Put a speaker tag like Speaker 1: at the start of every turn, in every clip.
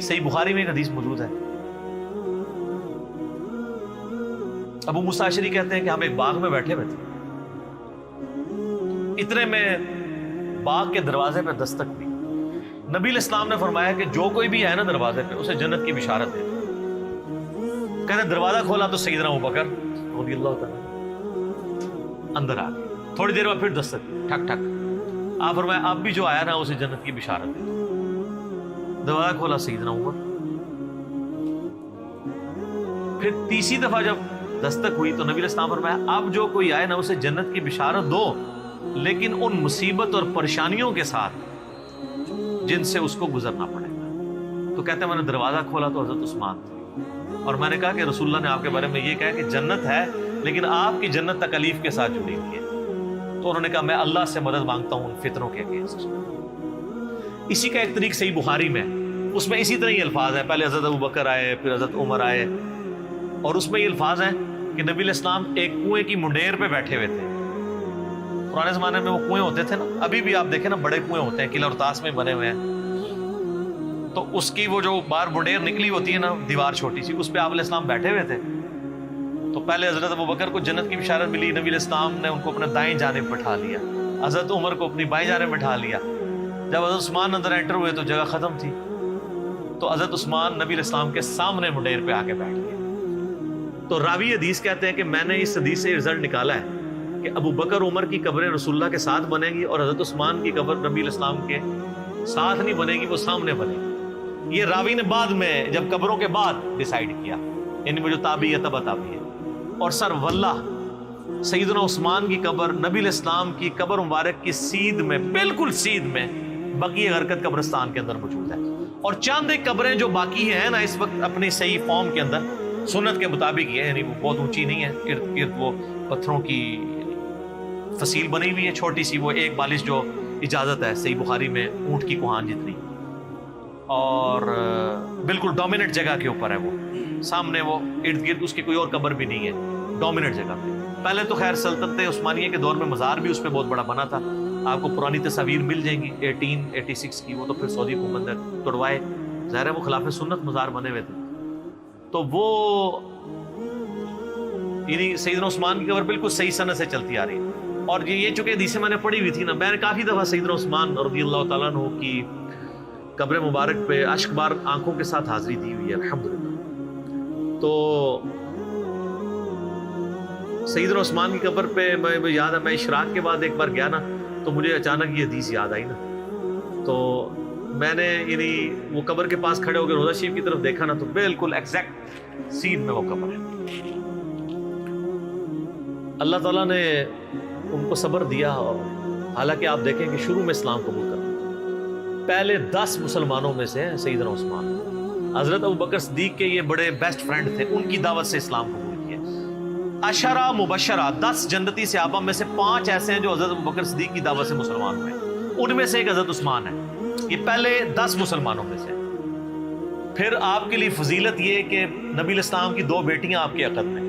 Speaker 1: صحیح بخاری میں ایک حدیث موجود ہے، ابو موسیٰ اشعری کہتے ہیں کہ ہم ایک باغ میں بیٹھے ہوئے تھے، اتنے میں باغ کے دروازے پہ دستک دی۔ نبی علیہ السلام نے فرمایا کہ جو کوئی بھی ہے نا دروازے پہ اسے جنت کی بشارت دے۔ کہتے ہیں دروازہ کھولا تو سیدنا ابوبکر رضی اللہ تعالیٰ اندر آ گئے، تھوڑی دیر بعد پھر دستک ٹھک ٹھک، آپ فرمایا اب بھی جو آیا نا اسے جنت کی بشارت دے۔ دروازہ کھولا سیدنا عمر، پھر تیسری دفعہ جب دستک ہوئی تو نبی علیہ السلام فرمایا اب جو کوئی آئے نا اسے جنت کی بشارت دو، لیکن ان مصیبت اور پریشانیوں کے ساتھ جن سے اس کو گزرنا پڑے گا۔ تو کہتے ہیں میں نے دروازہ کھولا تو حضرت عثمان تھے، اور میں نے کہا کہ رسول اللہ نے آپ کے بارے میں یہ کہا کہ جنت ہے لیکن آپ کی جنت تکلیف کے ساتھ جڑی ہوئی ہے۔ تو انہوں نے کہا میں اللہ سے مدد مانگتا ہوں ان فتنوں کے اگینسٹ۔ اسی کا ایک طریق صحیح بخاری میں، اس میں اسی طرح یہ الفاظ ہیں، پہلے حضرت ابوبکر آئے پھر حضرت عمر آئے، اور اس میں یہ الفاظ ہیں کہ نبی علیہ السلام ایک کنویں کی منڈیر پہ بیٹھے ہوئے تھے۔ پرانے زمانے میں وہ کنویں ہوتے تھے نا، ابھی بھی آپ دیکھیں نا بڑے کنویں ہوتے ہیں، قلعہ اور طاس میں بنے ہوئے ہیں، تو اس کی وہ جو باہر منڈیر نکلی ہوتی ہے نا دیوار چھوٹی سی، اس پہ آپ علیہ السلام بیٹھے ہوئے تھے۔ تو پہلے حضرت ابوبکر کو جنت کی بشارت ملی، نبی علیہ السلام نے ان کو اپنے دائیں جانب بٹھا لیا، حضرت عمر کو اپنی بائیں جانب بٹھا لیا۔ جب حضرت عثمان اندر انٹر ہوئے تو جگہ ختم تھی، تو حضرت عثمان نبی علیہ السلام کے سامنے منڈیر پہ آ کے بیٹھ گئے۔ تو راوی حدیث کہتے ہیں کہ میں نے اس حدیث سے رزلٹ نکالا ہے کہ ابو بکر عمر کی قبریں رسول اللہ کے ساتھ بنے گی، اور حضرت عثمان کی قبر نبی علیہ السلام کے ساتھ نہیں بنے گی، وہ سامنے بنے گی۔ یہ راوی نے بعد میں جب قبروں کے بعد ڈیسائیڈ کیا، یعنی وہ جو تابعی ہے تبع تابعی ہے۔ اور سر واللہ سیدنا عثمان کی قبر نبی علیہ السلام کی قبر مبارک کی سیدھ میں، بالکل سیدھ میں بقیع غرقد قبرستان کے اندر موجود ہے۔ اور چند ایک قبریں جو باقی ہیں نا اس وقت اپنی صحیح فارم کے اندر سنت کے مطابق ہی ہے، یعنی وہ بہت اونچی نہیں ہے، ارد گرد وہ پتھروں کی فصیل بنی ہوئی ہے چھوٹی سی، وہ ایک بالش جو اجازت ہے صحیح بخاری میں اونٹ کی کوہان جتنی، اور بالکل ڈومیننٹ جگہ کے اوپر ہے، وہ سامنے وہ ارد گرد اس کی کوئی اور قبر بھی نہیں ہے، ڈومیننٹ جگہ پہ۔ پہلے تو خیر سلطنت عثمانیہ کے دور میں مزار بھی اس پہ بہت بڑا بنا تھا، آپ کو پرانی تصاویر مل جائیں گی 1886 کی، وہ تو پھر سعودی حکومت نے توڑوائے، ظاہر ہے وہ خلاف سنت مزار بنے ہوئے تھے۔ تو وہ یعنی سیدنا عثمان کی قبر بالکل صحیح سند سے چلتی آ رہی ہے۔ اور یہ چونکہ حدیثیں میں نے پڑھی ہوئی تھی نا، میں نے کافی دفعہ سیدنا عثمان رضی اللہ تعالیٰ عنہ کی قبر مبارک پہ اشک بار آنکھوں کے ساتھ حاضری دی ہوئی ہے الحمدللہ۔ تو سیدنا عثمان کی قبر پہ میں یاد ہے، میں اشراق کے بعد ایک بار گیا نا تو مجھے اچانک یہ حدیث یاد آئی نا، تو میں نے یعنی وہ قبر کے پاس کھڑے ہو کے روضہ شریف کی طرف دیکھا نا تو بالکل ایگزیکٹ سین میں وہ قبر ہے۔ اللہ تعالیٰ نے ان کو صبر دیا، اور حالانکہ آپ دیکھیں کہ شروع میں اسلام قبول کرنا پہلے 10 مسلمانوں میں سے ہیں سیدنا عثمان۔ حضرت ابوبکر صدیق کے یہ بڑے بیسٹ فرینڈ تھے، ان کی دعوت سے اسلام قبول کیا۔ عشرہ مبشرہ 10 جنتی صحابہ میں سے 5 ایسے ہیں جو حضرت ابوبکر صدیق کی دعوت سے مسلمان ہوئے، ان میں سے ایک حضرت عثمان ہے۔ یہ پہلے 10 مسلمانوں میں سے۔ پھر آپ کے لیے فضیلت یہ کہ نبی علیہ السلام کی 2 بیٹیاں آپ کے عقد میں،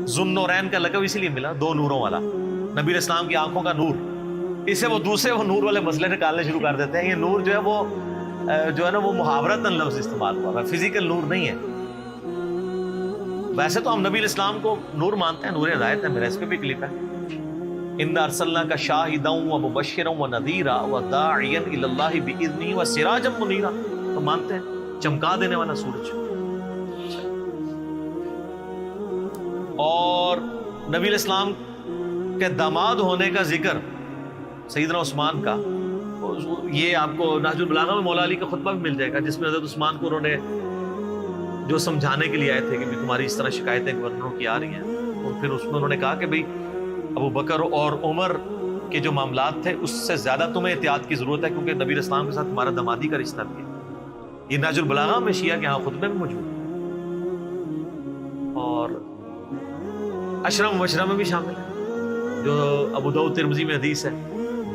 Speaker 1: ذوالنورین کا لقب اسی لیے ملا، 2 نوروں والا، نبی علیہ السلام کی آنکھوں کا نور۔ اسے وہ دوسرے وہ نور والے مسئلے نکالنے شروع کر دیتے ہیں۔ یہ نور جو ہے نا وہ محاورتاً لفظ استعمال ہوا ہے، فزیکل نور نہیں ہے۔ ویسے تو ہم نبی علیہ السلام کو نور مانتے ہیں، نور ہدایت ہے، میرا اس پہ بھی کلپ ہے، اِنَّا أَرْسَلْنَاكَ شَاهِدًا وَمُبَشِّرًا وَنَذِيرًا وَدَاعِيًا إِلَى اللَّهِ بِإِذْنِهِ وَسِرَاجًا مُنِيرًا، تو مانتے ہیں چمکا دینے والا سورج۔ اور نبی علیہ السلام کے داماد ہونے کا ذکر سیدنا عثمان کا، یہ آپ کو نہج البلاغہ میں مولا علی کا خطبہ بھی مل جائے گا، جس میں حضرت عثمان کو انہوں نے جو سمجھانے کے لیے آئے تھے کہ تمہاری اس طرح شکایتیں گورنروں کی آ رہی ہیں، اور پھر اس میں انہوں نے کہا کہ بھئی ابو بکر اور عمر کے جو معاملات تھے اس سے زیادہ تمہیں احتیاط کی ضرورت ہے، کیونکہ نبی علیہ السلام کے ساتھ تمہارا دامادی کا رشتہ بھی ہے۔ یہ نہج البلاغہ میں شیعہ کے ہاں خطبے میں موجود ہے، اور عشرہ مبشرہ میں بھی شامل ہے، جو ابو داؤد ترمذی میں حدیث ہے،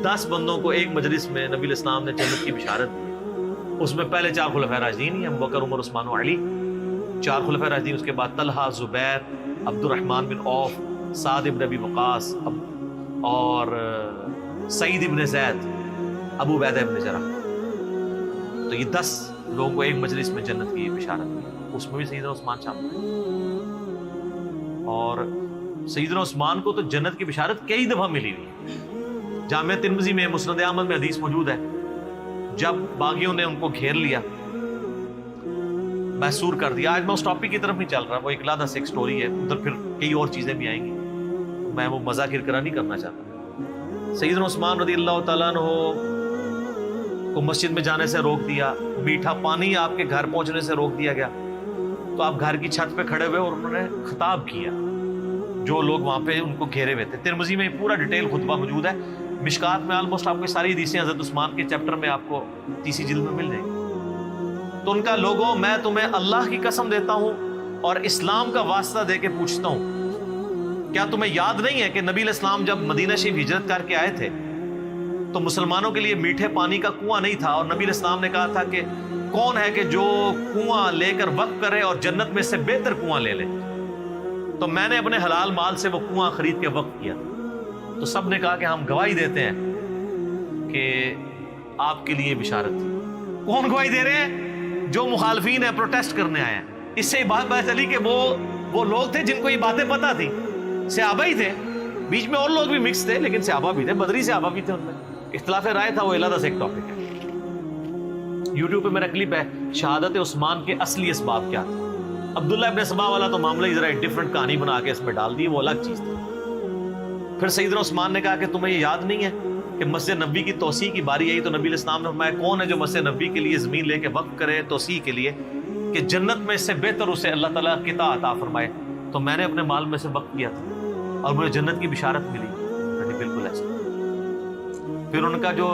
Speaker 1: 10 بندوں کو ایک مجلس میں نبی علیہ السلام نے جنت کی بشارت دی۔ اس میں پہلے 4 خلفائے راشدین ہیں، ابو بکر، عمر، عثمان و علی، 4 خلفائے راشدین، اس کے بعد طلحہ، زبیر، عبد الرحمن بن عوف، سعد ابن ابی وقاص، اور سعید ابن زید، ابو عبیدہ ابن جرح۔ تو یہ 10 لوگوں کو ایک مجلس میں جنت کی بشارت دی، اس میں بھی سیدنا عثمان شامل ہے۔ اور سیدنا عثمان کو تو جنت کی بشارت کئی دفعہ ملی ہوئی ہے۔ جامع ترمذی میں، مسند احمد میں حدیث موجود ہے، جب باغیوں نے ان کو گھیر لیا، محصور کر دیا۔ آج میں اس ٹاپک کی طرف نہیں چل رہا، وہ ایک علیحدہ سے ایک سٹوری ہے، ادھر پھر کئی اور چیزیں بھی آئیں گی، میں وہ مذاکرہ نہیں کرنا چاہتا۔ سیدنا عثمان رضی اللہ تعالیٰ عنہ کو مسجد میں جانے سے روک دیا، میٹھا پانی آپ کے گھر پہنچنے سے روک دیا گیا، تو آپ گھر کی چھت پہ کھڑے ہوئے اور انہوں نے خطاب کیا جو لوگ وہاں پہ ان کو گھیرے ہوئے تھے۔ ترمذی میں پورا ڈیٹیل خطبہ موجود ہے، مشکات میں آلموسٹ آپ کو ساری حدیثیں حضرت عثمان کے چیپٹر میں آپ کو 30 جلد میں مل جائیں گی۔ تو ان کا لوگوں، میں تمہیں اللہ کی قسم دیتا ہوں اور اسلام کا واسطہ دے کے پوچھتا ہوں، کیا تمہیں یاد نہیں ہے کہ نبی علیہ السلام جب مدینہ شریف ہجرت کر کے آئے تھے تو مسلمانوں کے لیے میٹھے پانی کا کنواں نہیں تھا، اور نبی علیہ السلام نے کہا تھا کہ کون ہے کہ جو کنواں لے کر وقف کرے اور جنت میں سے بہتر کنواں لے لے؟ تو میں نے اپنے حلال مال سے وہ کنواں خرید کے وقف کیا۔ تو سب نے کہا کہ ہم گواہی دیتے ہیں کہ آپ کے لیے بشارت تھی۔ کون گواہی دے رہے ہیں؟ جو مخالفین ہیں، پروٹیسٹ کرنے آئے ہیں۔ اس سے بات پتہ چلی کہ وہ لوگ تھے جن کو یہ باتیں پتہ تھی، صحابہ ہی تھے، بیچ میں اور لوگ بھی مکس تھے لیکن صحابہ بھی تھے، بدری صحابہ بھی تھے، ان میں اختلاف رائے تھا، وہ علیحدہ سے ایک ٹاپک ہے۔ یوٹیوب پہ میرا کلپ ہے شہادت عثمان کے اصلی اسباب کیا تھے۔ عبداللہ ابن سبا والا تو معاملہ ہی ذرا ایک ڈفرنٹ کہانی بنا کے اس میں ڈال دی، وہ الگ چیز تھی۔ پھر سیدنا عثمان نے کہا کہ تمہیں یہ یاد نہیں ہے کہ مسجد نبوی کی توسیع کی باری آئی تو نبی علیہ السلام نے فرمایا کون ہے جو مسجد نبوی کے لیے زمین لے کے وقف کرے توسیع کے لیے کہ جنت میں سے بہتر اسے اللہ تعالیٰ قطع عطا فرمائے؟ تو میں نے اپنے مال میں سے وقف کیا تھا اور مجھے جنت کی بشارت ملی۔ بالکل ایسا۔ پھر ان کا جو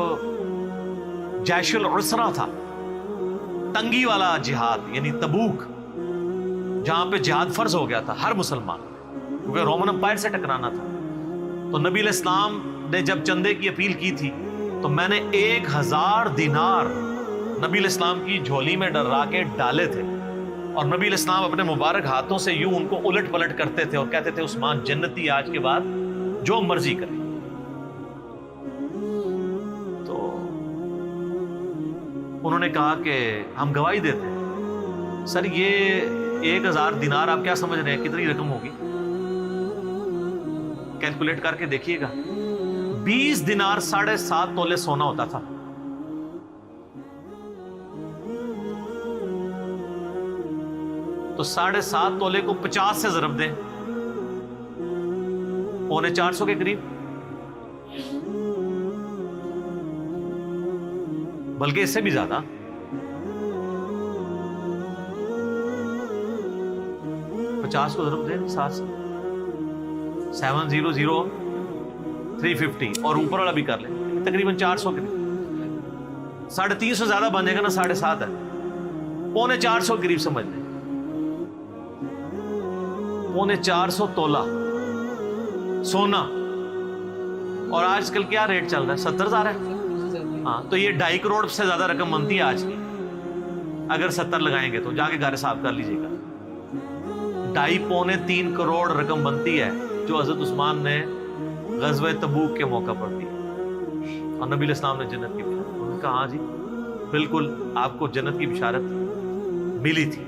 Speaker 1: جیش العسرہ تھا، تنگی والا جہاد، یعنی تبوک، جہاں پہ جہاد فرض ہو گیا تھا ہر مسلمان، کیونکہ رومن امپائر سے ٹکرانا تھا، تو نبی علیہ السلام نے جب چندے کی اپیل کی تھی تو میں نے 1000 دینار نبی علیہ السلام کی جھولی میں ڈرا کے ڈالے تھے، اور نبی علیہ السلام اپنے مبارک ہاتھوں سے یوں ان کو الٹ پلٹ کرتے تھے اور کہتے تھے عثمان جنتی آج کے بعد جو مرضی کرے۔ تو انہوں نے کہا کہ ہم گواہی دیتے ہیں۔ سر یہ 1000 دینار آپ کیا سمجھ رہے ہیں کتنی رقم ہوگی؟ کیلکولیٹ کر کے دیکھیے گا۔ 20 دینار 7.5 تولے سونا ہوتا تھا۔ تو 7.5 تولے کو 50 سے ضرب دیں، 450 کے قریب، بلکہ اس سے بھی زیادہ۔ 50 کو ضرب دیں 7 سے، 700,350 اور اوپر والا بھی کر لیں، تقریباً 400 کے قریب، 350 زیادہ بن جائے گا نا، 7.5 ہے، 450 کے قریب سمجھ لیں، 450 تولہ سونا۔ اور آج کل کیا ریٹ چل رہا ہے؟ 70,000 ہے۔ ہاں، تو یہ 2.5 کروڑ سے زیادہ رقم بنتی ہے آج کی، اگر 70 لگائیں گے تو جا کے گھر حساب کر لیجیے گا، 2.5-3 کروڑ رقم بنتی ہے جو حضرت عثمان نے غزوہ تبوک کے موقع پر دی، اور نبی علیہ السلام نے جنت کی بشارت۔ انہوں نے کہا ہاں جی بالکل، آپ کو جنت کی بشارت ملی تھی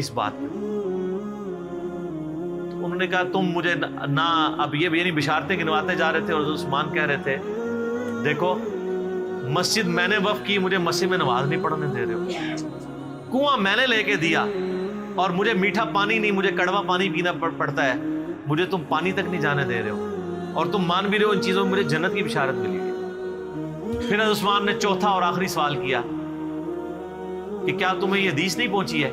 Speaker 1: اس بات میں۔ تو انہوں نے کہا تم مجھے نہ، اب یہ یعنی بشارتیں گنواتے جا رہے تھے، اور حضرت عثمان کہہ رہے تھے دیکھو مسجد میں نے وقف کی، مجھے مسجد میں نماز نہیں پڑھنے دے رہے ہو، کنواں میں نے لے کے دیا اور مجھے میٹھا پانی نہیں، مجھے کڑوا پانی پینا پڑتا ہے، مجھے تم پانی تک نہیں جانے دے رہے ہو، اور تم مان بھی رہے ہو ان چیزوں میں مجھے جنت کی بشارت ملی ہے۔ پھر حضرت عثمان نے چوتھا اور آخری سوال کیا کہ کیا تمہیں یہ حدیث نہیں پہنچی ہے؟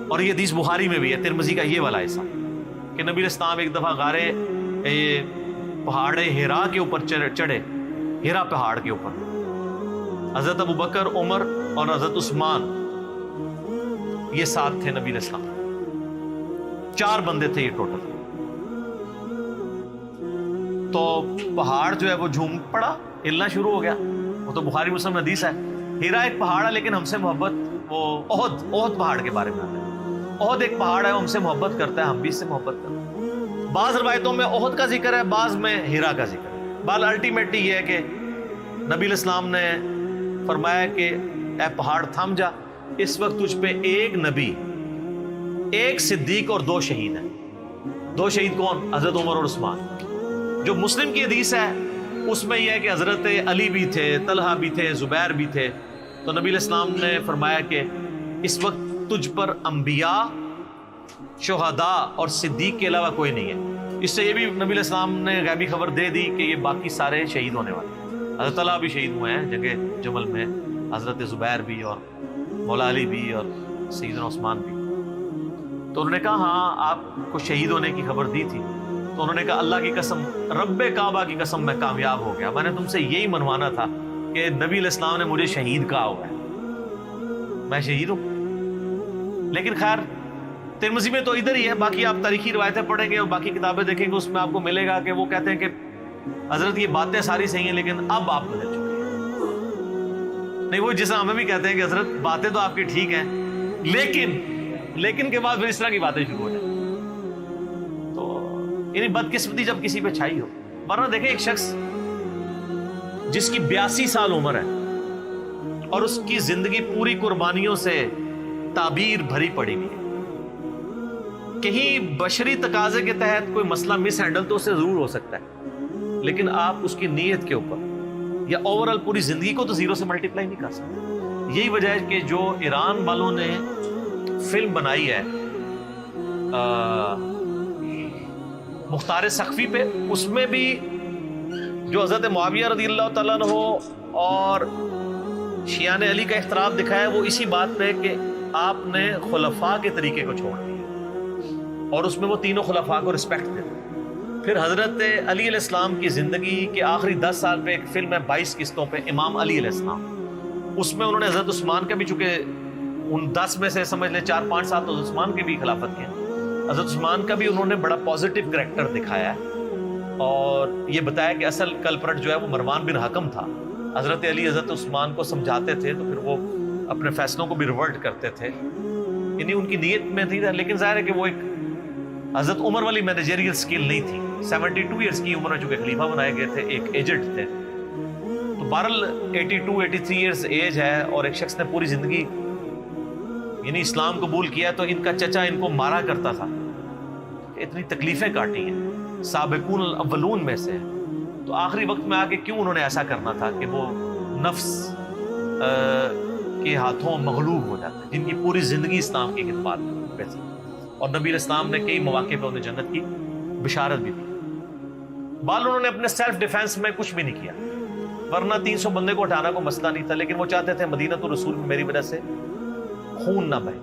Speaker 1: اور یہ حدیث بخاری میں بھی ہے، ترمذی کا یہ والا حصہ، کہ نبی علیہ السلام ایک دفعہ غارے پہاڑ ہیرا کے اوپر چڑھے، ہیرا پہاڑ کے اوپر، حضرت ابو بکر، عمر اور حضرت عثمان یہ ساتھ تھے نبی علیہ السلام، 4 بندے تھے یہ ٹوٹل۔ تو پہاڑ جو ہے وہ جھوم پڑا، ہلنا شروع ہو گیا، وہ تو بخاری مسلم حدیث ہے۔ ہیرا ایک پہاڑ ہے لیکن ہم سے محبت، وہ احد پہاڑ کے بارے میں آتا ہے، احد ایک پہاڑ ہے، ہم سے محبت کرتا ہے، ہم بھی اس سے محبت کرتے ہیں۔ بعض روایتوں میں احد کا ذکر ہے، بعض میں ہیرا کا ذکر ہے۔ بال الٹیمیٹلی یہ ہے کہ نبی علیہ السلام نے فرمایا کہ اے پہاڑ تھم جا، اس وقت تجھ پہ ایک نبی، ایک صدیق اور 2 شہید ہیں۔ 2 شہید کون؟ حضرت عمر اور عثمان۔ جو مسلم کی حدیث ہے اس میں یہ ہے کہ حضرت علی بھی تھے، طلحہ بھی تھے، زبیر بھی تھے۔ تو نبی علیہ السلام نے فرمایا کہ اس وقت تجھ پر انبیاء، شہداء اور صدیق کے علاوہ کوئی نہیں ہے۔ اس سے یہ بھی نبی علیہ السلام نے غیبی خبر دے دی کہ یہ باقی سارے شہید ہونے والے ہیں۔ حضرت طلحہ بھی شہید ہوئے ہیں جنگ جمل میں، حضرت زبیر بھی اور مولا علی بھی اور سیدنا عثمان بھی۔ تو انہوں نے کہا ہاں آپ کو شہید ہونے کی خبر دی تھی۔ تو انہوں نے کہا اللہ کی قسم، رب کعبہ کی قسم، میں کامیاب ہو گیا۔ میں نے تم سے یہی منوانا تھا کہ نبی علیہ السلام نے مجھے شہید کہا ہوا ہے، میں شہید ہوں۔ لیکن خیر ترمذی میں تو ادھر ہی ہے، باقی آپ تاریخی روایتیں پڑھیں گے اور باقی کتابیں دیکھیں گے، اس میں آپ کو ملے گا کہ وہ کہتے ہیں کہ حضرت یہ باتیں ساری صحیح ہیں لیکن اب آپ بدل چکے ہیں۔ نہیں، وہ جیسا ہمیں بھی کہتے ہیں کہ حضرت باتیں تو آپ کی ٹھیک ہیں لیکن کے بعد پھر اس طرح کی باتیں شروع ہو جائیں۔ تو یعنی بدقسمتی جب کسی پہ چھائی ہو، ورنہ دیکھیں ایک شخص جس کی 82 سال عمر ہے اور اس کی زندگی پوری قربانیوں سے تعبیر بھری پڑی ہوئی ہے، کہیں بشری تقاضے کے تحت کوئی مسئلہ مس ہینڈل تو اس سے ضرور ہو سکتا ہے، لیکن آپ اس کی نیت کے اوپر یا اوورال پوری زندگی کو تو 0 سے ملٹیپلائی نہیں کر سکتے۔ یہی وجہ ہے کہ جو ایران والوں نے فلم بنائی ہے مختار سقفی پہ، اس میں بھی جو حضرت معاویہ رضی اللہ تعالیٰ عنہ اور شیعان علی کا اختلاف دکھایا ہے، وہ اسی بات پہ کہ آپ نے خلفاء کے طریقے کو چھوڑ دیا اور اس میں وہ تینوں خلفاء کو رسپیکٹ دیتے۔ پھر حضرت علی علیہ السلام کی زندگی کے آخری 10 سال پہ ایک فلم ہے 22 قسطوں پہ، امام علی علیہ السلام، اس میں انہوں نے حضرت عثمان کا بھی، چونکہ ان 10 میں سے سمجھ لیں 4-5 سال تو عثمان کی بھی خلافت کے، حضرت عثمان کا بھی انہوں نے بڑا پازیٹیو کریکٹر دکھایا ہے اور یہ بتایا کہ اصل کلپرٹ جو ہے وہ مروان بن حکم تھا۔ حضرت علی حضرت عثمان کو سمجھاتے تھے تو پھر وہ اپنے فیصلوں کو بھی ریورٹ کرتے تھے، یعنی ان کی نیت میں تھی، لیکن ظاہر ہے کہ وہ ایک حضرت عمر والی مینیجریل سکل نہیں تھی۔ 72 ایئرس کی عمر میں چونکہ خلیفہ بنائے گئے تھے، ایک ایجنٹ تھے، تو بہرحال 82-83 ایئرس ایج ہے اور ایک شخص نے پوری زندگی یعنی اسلام قبول کیا، تو ان کا چچا ان کو مارا کرتا تھا، اتنی تکلیفیں کاٹی ہیں، سابقون الاولون میں سے، تو آخری وقت میں آ کے کیوں انہوں نے ایسا کرنا تھا کہ وہ نفس کے ہاتھوں مغلوب ہو جاتے ہیں، جن کی پوری زندگی اسلام کی خدمات پہ تھی اور نبی علیہ السلام نے کئی مواقع پہ انہیں جنت کی بشارت بھی دی۔ بال انہوں نے اپنے سیلف ڈیفenس میں کچھ بھی نہیں کیا، ورنہ 300 بندے کو ہٹانا کو مسئلہ نہیں تھا، لیکن وہ چاہتے تھے مدینہ الرسول میں میری وجہ سے خون نہ بہے۔